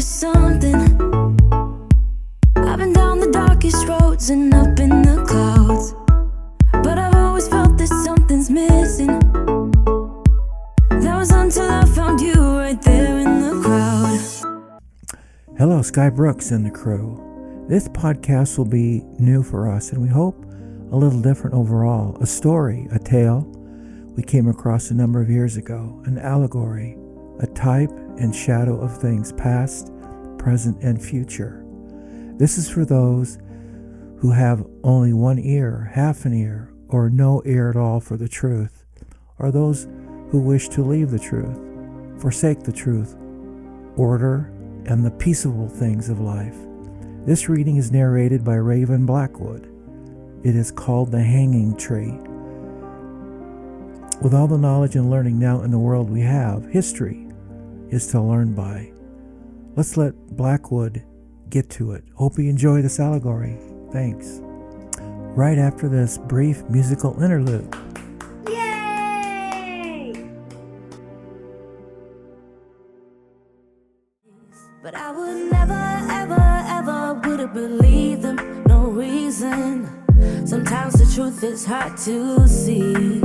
something. I've been down the darkest roads and up in the clouds, but I've always felt that something's missing. That was until I found you right there in the crowd. Hello, Sky Brooks and the crew. This podcast will be new for us, and we hope a little different overall. A story, a tale we came across a number of years ago, an allegory, a type and shadow of things past, present, and future. This is for those who have only one ear, half an ear, or no ear at all for the truth, or those who wish to leave the truth, forsake the truth, order, and the peaceable things of life. This reading is narrated by Raven Blackwood. It is called The Hanging Tree. With all the knowledge and learning now in the world we have, history is to learn by. Let's let Blackwood get to it. Hope you enjoy this allegory. Thanks. Right after this brief musical interlude. Yay! But I would never, ever, ever would have believed them. No reason. Sometimes the truth is hard to see.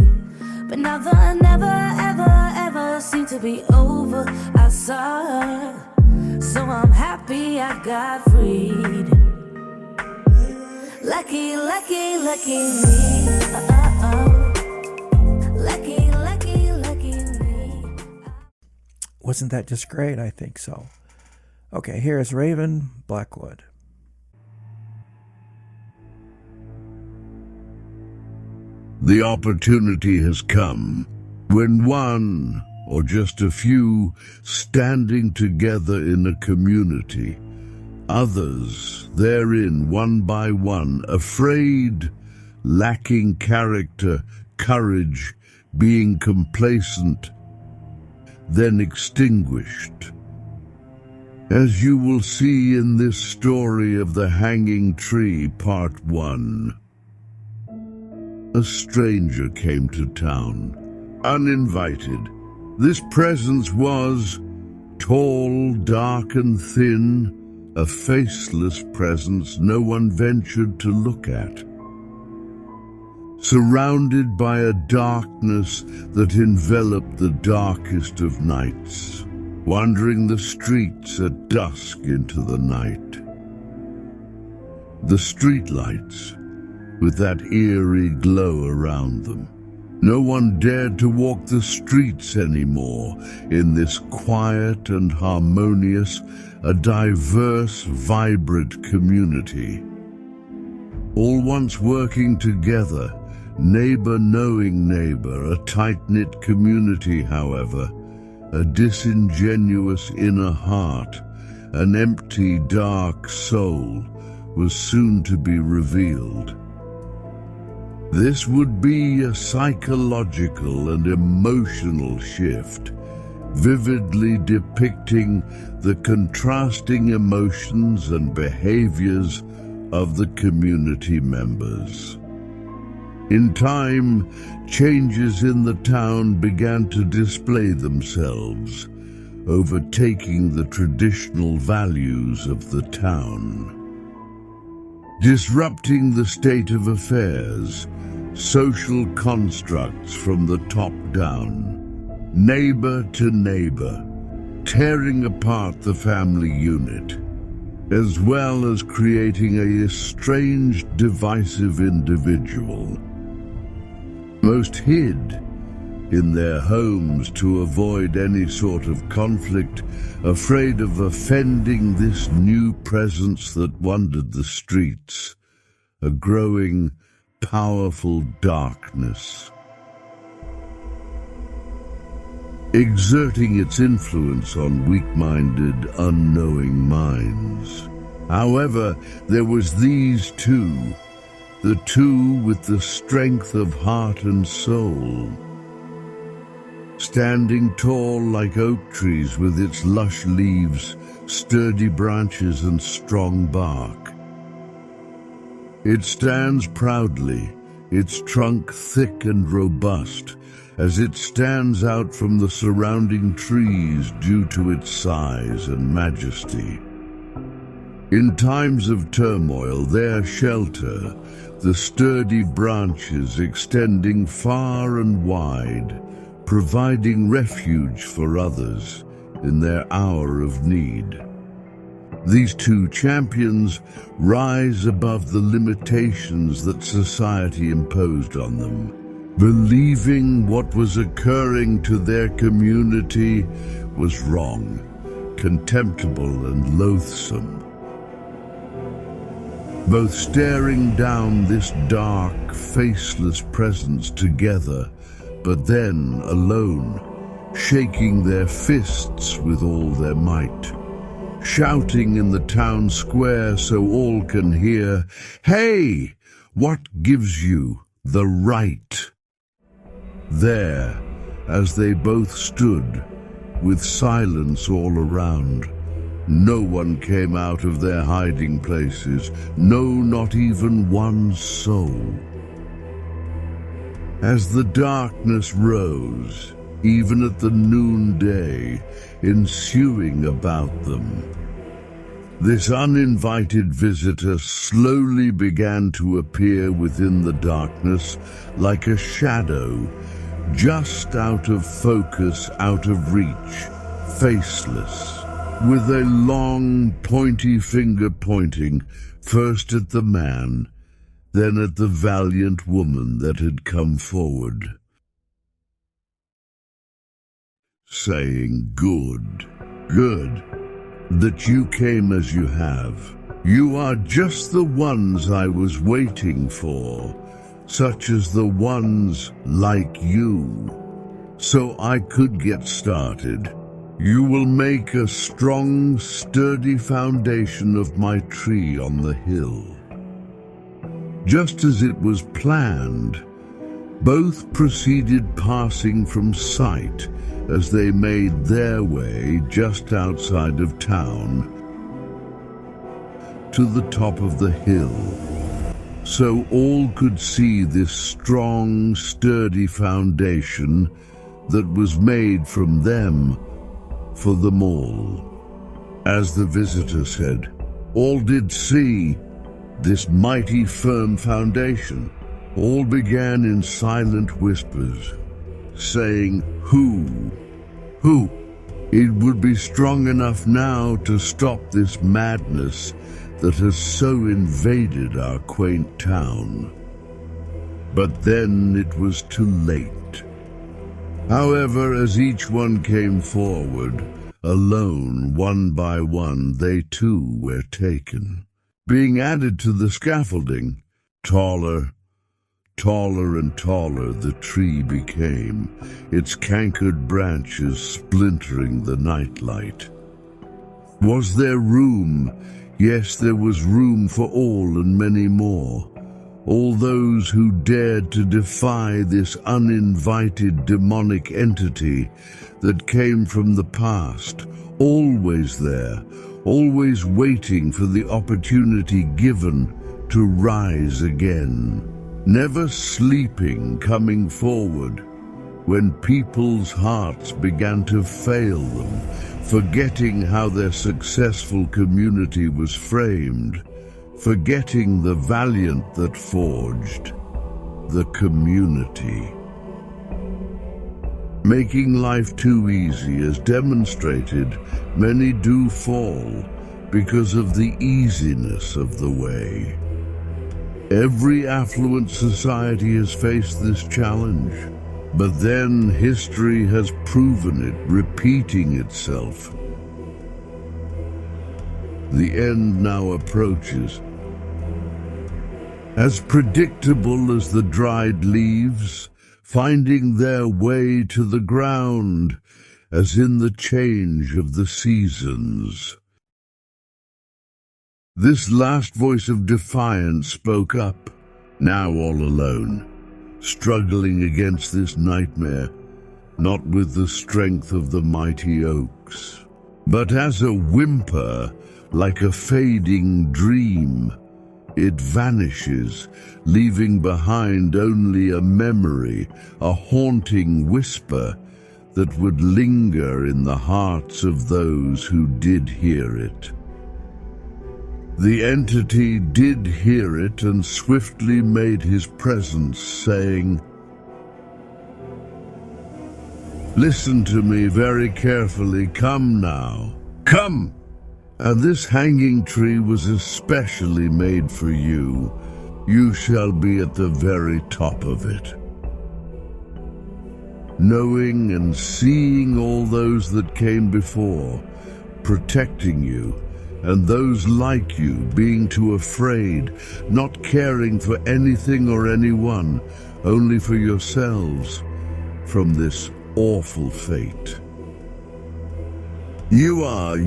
But now the never, ever, ever seemed to be over. I saw her, so I'm happy I got freed. Lucky, lucky, lucky me. Lucky, lucky, lucky me. Wasn't that just great? I think so. Okay, here is Raven Blackwood. The opportunity has come when one, or just a few, standing together in a community, others therein one by one, afraid, lacking character, courage, being complacent, then extinguished. As you will see in this story of the Hanging Tree, Part 1. A stranger came to town, uninvited. This presence was tall, dark, and thin, a faceless presence no one ventured to look at. Surrounded by a darkness that enveloped the darkest of nights, wandering the streets at dusk into the night. The streetlights, with that eerie glow around them. No one dared to walk the streets anymore in this quiet and harmonious, a diverse, vibrant community. All once working together, neighbor knowing neighbor, a tight-knit community, however, a disingenuous inner heart, an empty, dark soul was soon to be revealed. This would be a psychological and emotional shift, vividly depicting the contrasting emotions and behaviors of the community members. In time, changes in the town began to display themselves, overtaking the traditional values of the town. Disrupting the state of affairs, social constructs from the top down, neighbor to neighbor, tearing apart the family unit, as well as creating a estranged, divisive individual. Most hid in their homes to avoid any sort of conflict, afraid of offending this new presence that wandered the streets, a growing, powerful darkness, exerting its influence on weak-minded, unknowing minds. However, there was these two, the two with the strength of heart and soul, standing tall like oak trees with its lush leaves, sturdy branches, and strong bark. It stands proudly, its trunk thick and robust, as it stands out from the surrounding trees due to its size and majesty. In times of turmoil, their shelter, the sturdy branches extending far and wide, providing refuge for others in their hour of need. These two champions rise above the limitations that society imposed on them, believing what was occurring to their community was wrong, contemptible, and loathsome. Both staring down this dark, faceless presence together, but then alone, shaking their fists with all their might, shouting in the town square so all can hear, "Hey, what gives you the right?" There, as they both stood, with silence all around, no one came out of their hiding places, no, not even one soul. As the darkness rose, even at the noonday, ensuing about them, this uninvited visitor slowly began to appear within the darkness like a shadow, just out of focus, out of reach, faceless, with a long, pointy finger pointing first at the man, then at the valiant woman that had come forward, saying, "Good, good, that you came as you have. You are just the ones I was waiting for, such as the ones like you, so I could get started. You will make a strong, sturdy foundation of my tree on the hill." Just as it was planned, both proceeded passing from sight as they made their way just outside of town to the top of the hill, so all could see this strong, sturdy foundation that was made from them for them all. As the visitor said, all did see this mighty firm foundation. All began in silent whispers, saying, Who? It would be strong enough now to stop this madness that has so invaded our quaint town. But then it was too late. However, as each one came forward, alone, one by one, they too were taken, being added to the scaffolding. Taller and taller the tree became, its cankered branches splintering the nightlight. Was there room? Yes, there was room for all and many more. All those who dared to defy this uninvited demonic entity that came from the past, always there, always waiting for the opportunity given to rise again, never sleeping, coming forward when people's hearts began to fail them, forgetting how their successful community was framed, forgetting the valiant that forged the community. Making life too easy, as demonstrated, many do fall because of the easiness of the way. Every affluent society has faced this challenge, but then history has proven it, repeating itself. The end now approaches. As predictable as the dried leaves, finding their way to the ground, as in the change of the seasons. This last voice of defiance spoke up, now all alone, struggling against this nightmare, not with the strength of the mighty oaks, but as a whimper, like a fading dream, It vanishes, leaving behind only a memory, a haunting whisper that would linger in the hearts of those who did hear it. The entity did hear it and swiftly made his presence, saying, "Listen to me very carefully. Come now. Come! And this hanging tree was especially made for you. You shall be at the very top of it." Knowing and seeing all those that came before, protecting you, and those like you being too afraid, not caring for anything or anyone, only for yourselves, from this awful fate. You are,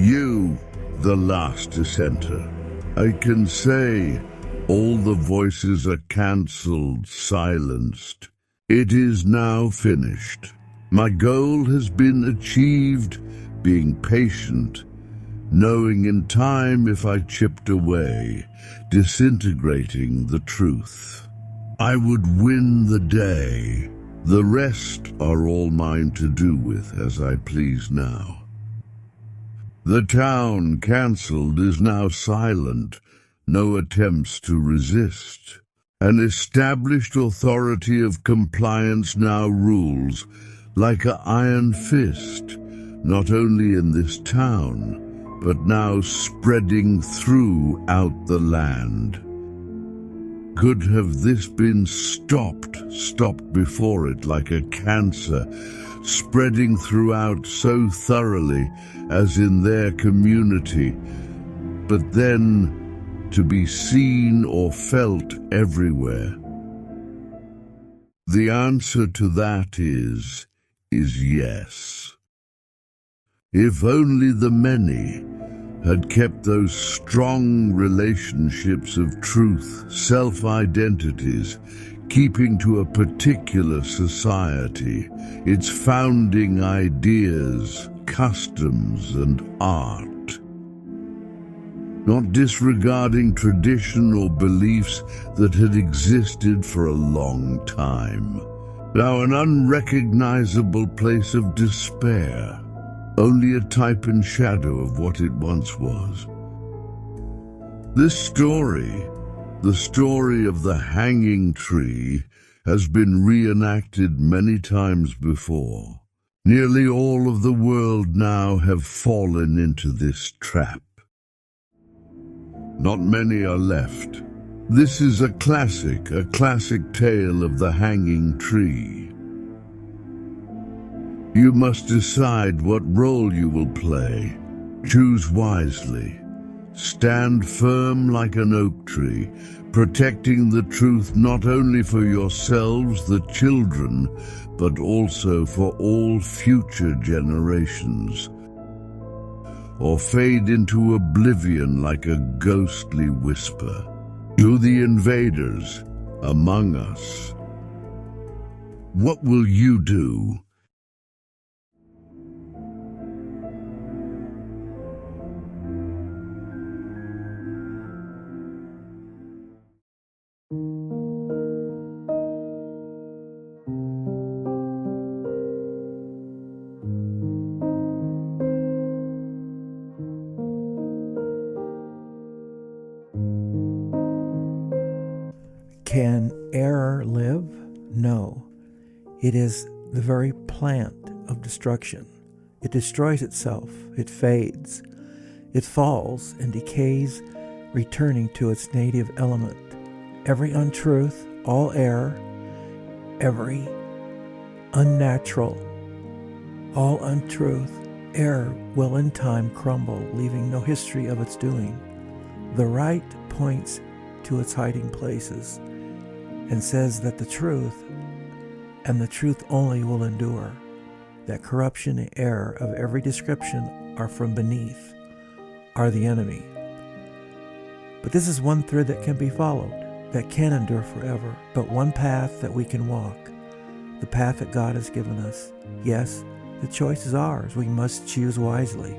the last dissenter. I can say all the voices are cancelled, silenced. It is now finished. My goal has been achieved, being patient, knowing in time if I chipped away, disintegrating the truth, I would win the day. The rest are all mine to do with as I please now. The town, cancelled, is now silent, no attempts to resist. An established authority of compliance now rules, like an iron fist, not only in this town, but now spreading throughout the land. Could have this been stopped before it like a cancer, spreading throughout so thoroughly as in their community, but then to be seen or felt everywhere? The answer to that is yes. If only the many had kept those strong relationships of truth, self-identities, keeping to a particular society, its founding ideas, customs, and art. Not disregarding tradition or beliefs that had existed for a long time. Now an unrecognizable place of despair, only a type and shadow of what it once was. This story, the story of the hanging tree, has been reenacted many times before. Nearly all of the world now have fallen into this trap. Not many are left. This is a classic tale of the hanging tree. You must decide what role you will play. Choose wisely. Stand firm like an oak tree, protecting the truth not only for yourselves, the children, but also for all future generations. Or fade into oblivion like a ghostly whisper. To the invaders among us, what will you do? Can error live? No. It is the very plant of destruction. It destroys itself. It fades. It falls and decays, returning to its native element. Every untruth, all error, every unnatural, all untruth, error will in time crumble, leaving no history of its doing. The right points to its hiding places and says that the truth, and the truth only, will endure, that corruption and error of every description are from beneath, are the enemy. But this is one thread that can be followed, that can endure forever, but one path that we can walk, the path that God has given us. Yes, the choice is ours. We must choose wisely.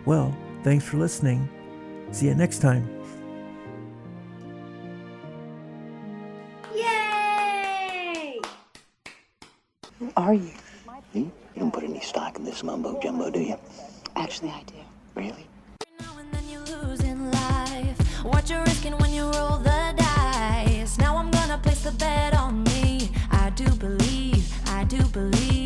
Well, thanks for listening. See you next time. are you? You don't put any stock in this mumbo jumbo, do you? Actually, I do. Really? Now and then you lose in life. What you're risking when you roll the dice. Now I'm gonna place the bet on me. I do believe, I do believe.